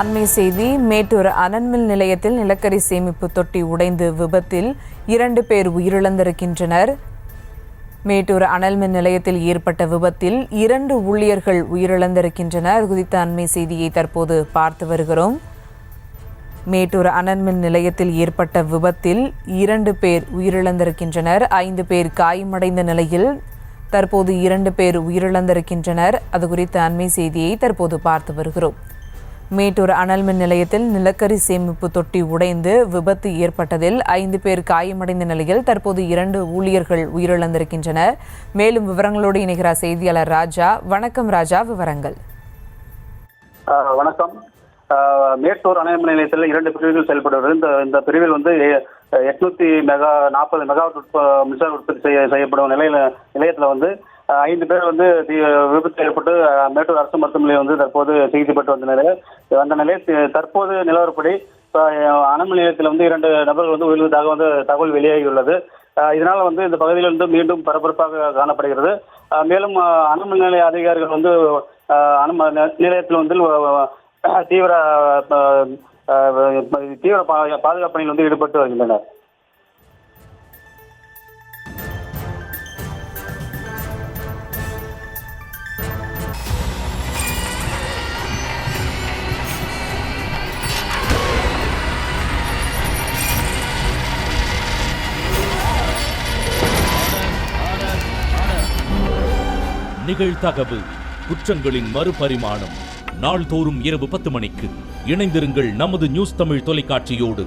அண்மை செய்தி. மேட்டூர் அனல்மின் நிலையத்தில் நிலக்கரி சேமிப்பு தொட்டி உடைந்து விபத்தில் 2 பேர் உயிரிழந்திருக்கின்றனர். மேட்டூர் அனல்மின் நிலையத்தில் ஏற்பட்ட விபத்தில் 2 ஊழியர்கள் உயிரிழந்திருக்கின்றனர். குறித்த அண்மை செய்தியை தற்போது பார்த்து வருகிறோம். மேட்டூர் அனல்மின் நிலையத்தில் ஏற்பட்ட விபத்தில் 2 பேர் உயிரிழந்திருக்கின்றனர். 5 பேர் காயமடைந்த நிலையில் தற்போது 2 பேர் உயிரிழந்திருக்கின்றனர். அது குறித்த அண்மை செய்தியை தற்போது பார்த்து வருகிறோம். மேட்டூர் அனல்மின் நிலையத்தில் நிலக்கரி சேமிப்பு தொட்டி உடைந்து விபத்து ஏற்பட்டதில் 5 பேர் காயமடைந்த நிலையில் தற்போது 2 ஊழியர்கள் உயிரிழந்திருக்கின்றனர். மேலும் விவரங்களோடு இணைகிறார் செய்தியாளர் ராஜா. வணக்கம் ராஜா, விவரங்கள். வணக்கம். மேட்டூர் அனல்மின் நிலையத்தில் 2 பிரிவுகள் செயல்படுவது. இந்த பிரிவில் 840 மெகாவாட் மின்சார உற்பத்தி செய்யப்படும் நிலையத்தில் 5 பேர் விபத்து ஏற்பட்டு மேட்டூர் அரசு மருத்துவமனையில் தற்போது சிகிச்சை பெற்று வந்த நிலையில் தற்போது நிலவரப்படி அனல்மின் நிலையத்தில் 2 நபர்கள் உயிரிழந்ததாக தகவல் வெளியாகியுள்ளது. இதனால் இந்த பகுதியில் மீண்டும் பரபரப்பாக காணப்படுகிறது. மேலும் அனல்மின் நிலைய அதிகாரிகள் நிலையத்தில் தீவிர பாதுகாப்பு பணியில் ஈடுபட்டு வருகின்றனர். நிகழ்தகவு குற்றங்களின் மறுபரிமாணம். நாள்தோறும் இரவு 10 மணிக்கு இணைந்திருங்கள் நமது நியூஸ் தமிழ் தொலைக்காட்சியோடு.